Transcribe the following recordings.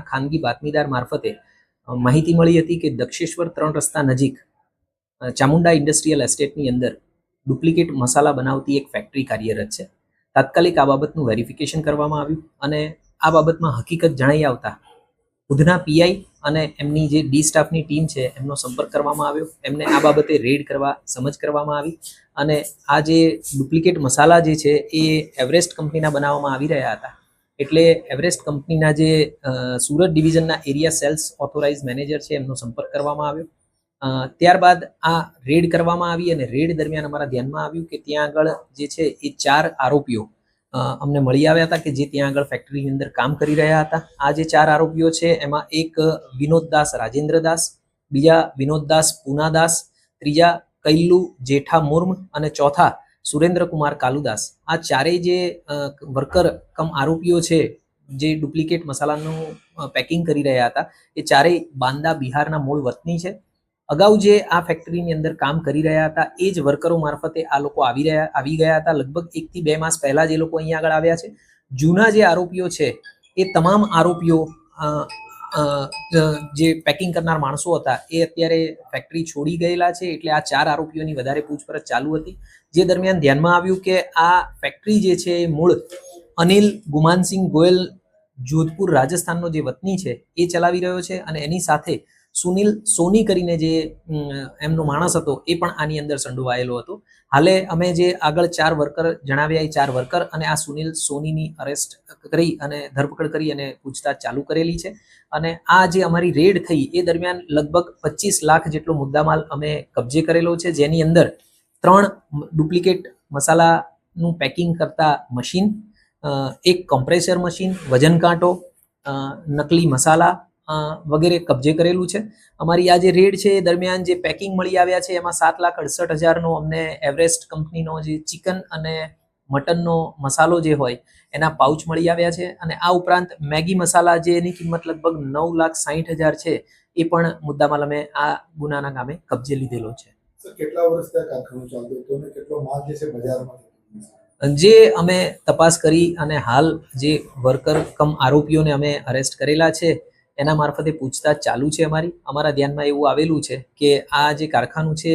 ખાનગી બાતમીદાર મારફતે માહિતી મળી હતી કે દક્ષેશ્વર 3 રસ્તા નજીક ચામુંડા ઇન્ડસ્ટ્રીયલ એસ્ટેટની અંદર ડુપ્લિકેટ મસાલા બનાવતી એક ફેક્ટરી કાર્યરત છે. તાત્કાલિક આ બાબતનું વેરિફિકેશન કરવામાં આવ્યું અને આ બાબતમાં હકીકત જણાઈ આવતા ઉધના પીઆઈ અને એમની જે ડી સ્ટાફની ટીમ છે એમનો સંપર્ક કરવામાં આવ્યો. એમને આ બાબતે રેડ કરવા સમજ કરવામાં આવી અને આ જે ડુપ્લિકેટ મસાલા જે છે એ એવરેસ્ટ કંપનીના બનાવવામાં આવી રહ્યા હતા. એટલે એવરેસ્ટ કંપનીના જે સુરત ડિવિઝનના એરિયા સેલ્સ ઓથોરાઇઝ મેનેજર છે એમનો સંપર્ક કરવામાં આવ્યો. ત્યારબાદ આ રેડ કરવામાં આવી અને રેડ દરમિયાન અમારા ધ્યાનમાં આવ્યું કે ત્યાં આગળ જે છે એ 4 આરોપીઓ અમને મળી આવ્યા હતા કે જે ત્યાં આગળ ફેક્ટરીની અંદર કામ કરી રહ્યા હતા. આ જે 4 આરોપીઓ છે એમાં એક વિનોદદાસ રાજેન્દ્રદાસ, બીજા વિનોદદાસ પૂનાદાસ, ત્રીજા કૈલ્લુ જેઠા મુર્મ અને ચોથા સુરેન્દ્રકુમાર કાલુદાસ. આ ચારેય જે વર્કર કમ આરોપીઓ છે જે ડુપ્લિકેટ મસાલાનું પેકિંગ કરી રહ્યા હતા એ ચારેય બાંદા બિહારના મૂળ વતની છે. અગાઉ જે આ ફેક્ટરીની અંદર કામ કરી રહ્યા હતા એ જ વર્કરો મારફતે આ લોકો આવી ગયા હતા. લગભગ 1 થી 2 માસ પહેલા જે લોકો અહીંયા આગળ આવ્યા છે. જૂના જે આરોપીઓ છે એ તમામ આરોપીઓ જે પેકિંગ કરનાર માણસો હતા એ અત્યારે ફેક્ટરી છોડી ગયેલા છે. એટલે આ 4 આરોપીઓની વધારે પૂછપરછ ચાલુ હતી. જે દરમિયાન ધ્યાનમાં આવ્યું કે આ ફેક્ટરી જે છે એ મૂળ અનિલ ગુમાનસિંહ ગોયલ જોધપુર રાજસ્થાનનો જે વતની છે એ ચલાવી રહ્યો છે અને એની સાથે સુનિલ સોની કરીને જે એમનો માણસ હતો એ પણ આની અંદર સંડોવાયેલો હતો. હાલે અમે જે આગળ 4 વર્કર જણાવ્યા એ 4 વર્કર અને આ સુનિલ સોનીની અરેસ્ટ કરી અને ધરપકડ કરી અને પૂછતાછ ચાલુ કરેલી છે. અને આ જે અમારી રેડ થઈ એ દરમિયાન લગભગ 25 લાખ જેટલો મુદ્દામાલ અમે કબજે કરેલો છે, જેની અંદર 3 ડુપ્લિકેટ મસાલાનું પેકિંગ કરતા મશીન, એક કોમ્પ્રેસર મશીન, વજન કાંટો, નકલી મસાલા વગેરે કબજે કરેલું છે. અમારી આ જે રેડ છે એ દરમિયાન જે પેકિંગ મળી આવ્યા છે એમાં 7,68,000નો અમને એવરેસ્ટ કંપનીનો જે ચિકન અને મટનનો મસાલો જે હોય એના પાઉચ મળી આવ્યા છે. અને આ ઉપરાંત મેગી મસાલા જેની કિંમત લગભગ 9,60,000 છે એ પણ મુદ્દામાલ અમે આ ગુનાના કામે કબજે લીધેલો છે. કેટલા વર્ષથી આ કારખાનું ચાલતું હતું અને કેટલો માલ જે છે બજારમાં? જે અમે તપાસ કરી અને હાલ જે વર્કર કમ આરોપીઓને અમે અરેસ્ટ કરેલા છે એના મારફતે પૂછતાછ ચાલુ છે. અમારા ધ્યાનમાં એવું આવેલું છે કે આ જે કારખાનું છે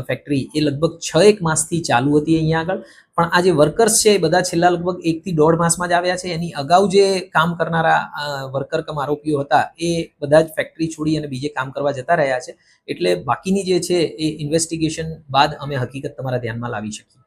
ફેક્ટરી એ લગભગ 6-1 માસથી ચાલુ હતી અહીંયા આગળ. પણ આ જે વર્કર્સ છે એ બધા છેલ્લા લગભગ 1 થી 1.5 માસમાં જ આવ્યા છે. એની અગાઉ જે કામ કરનારા વર્કર કમ આરોપીઓ હતા એ બધા જ ફેક્ટરી છોડી અને બીજે કામ કરવા જતા રહ્યા છે. એટલે બાકીની જે છે એ ઇન્વેસ્ટિગેશન બાદ અમે હકીકત તમારા ધ્યાનમાં લાવી શકીએ.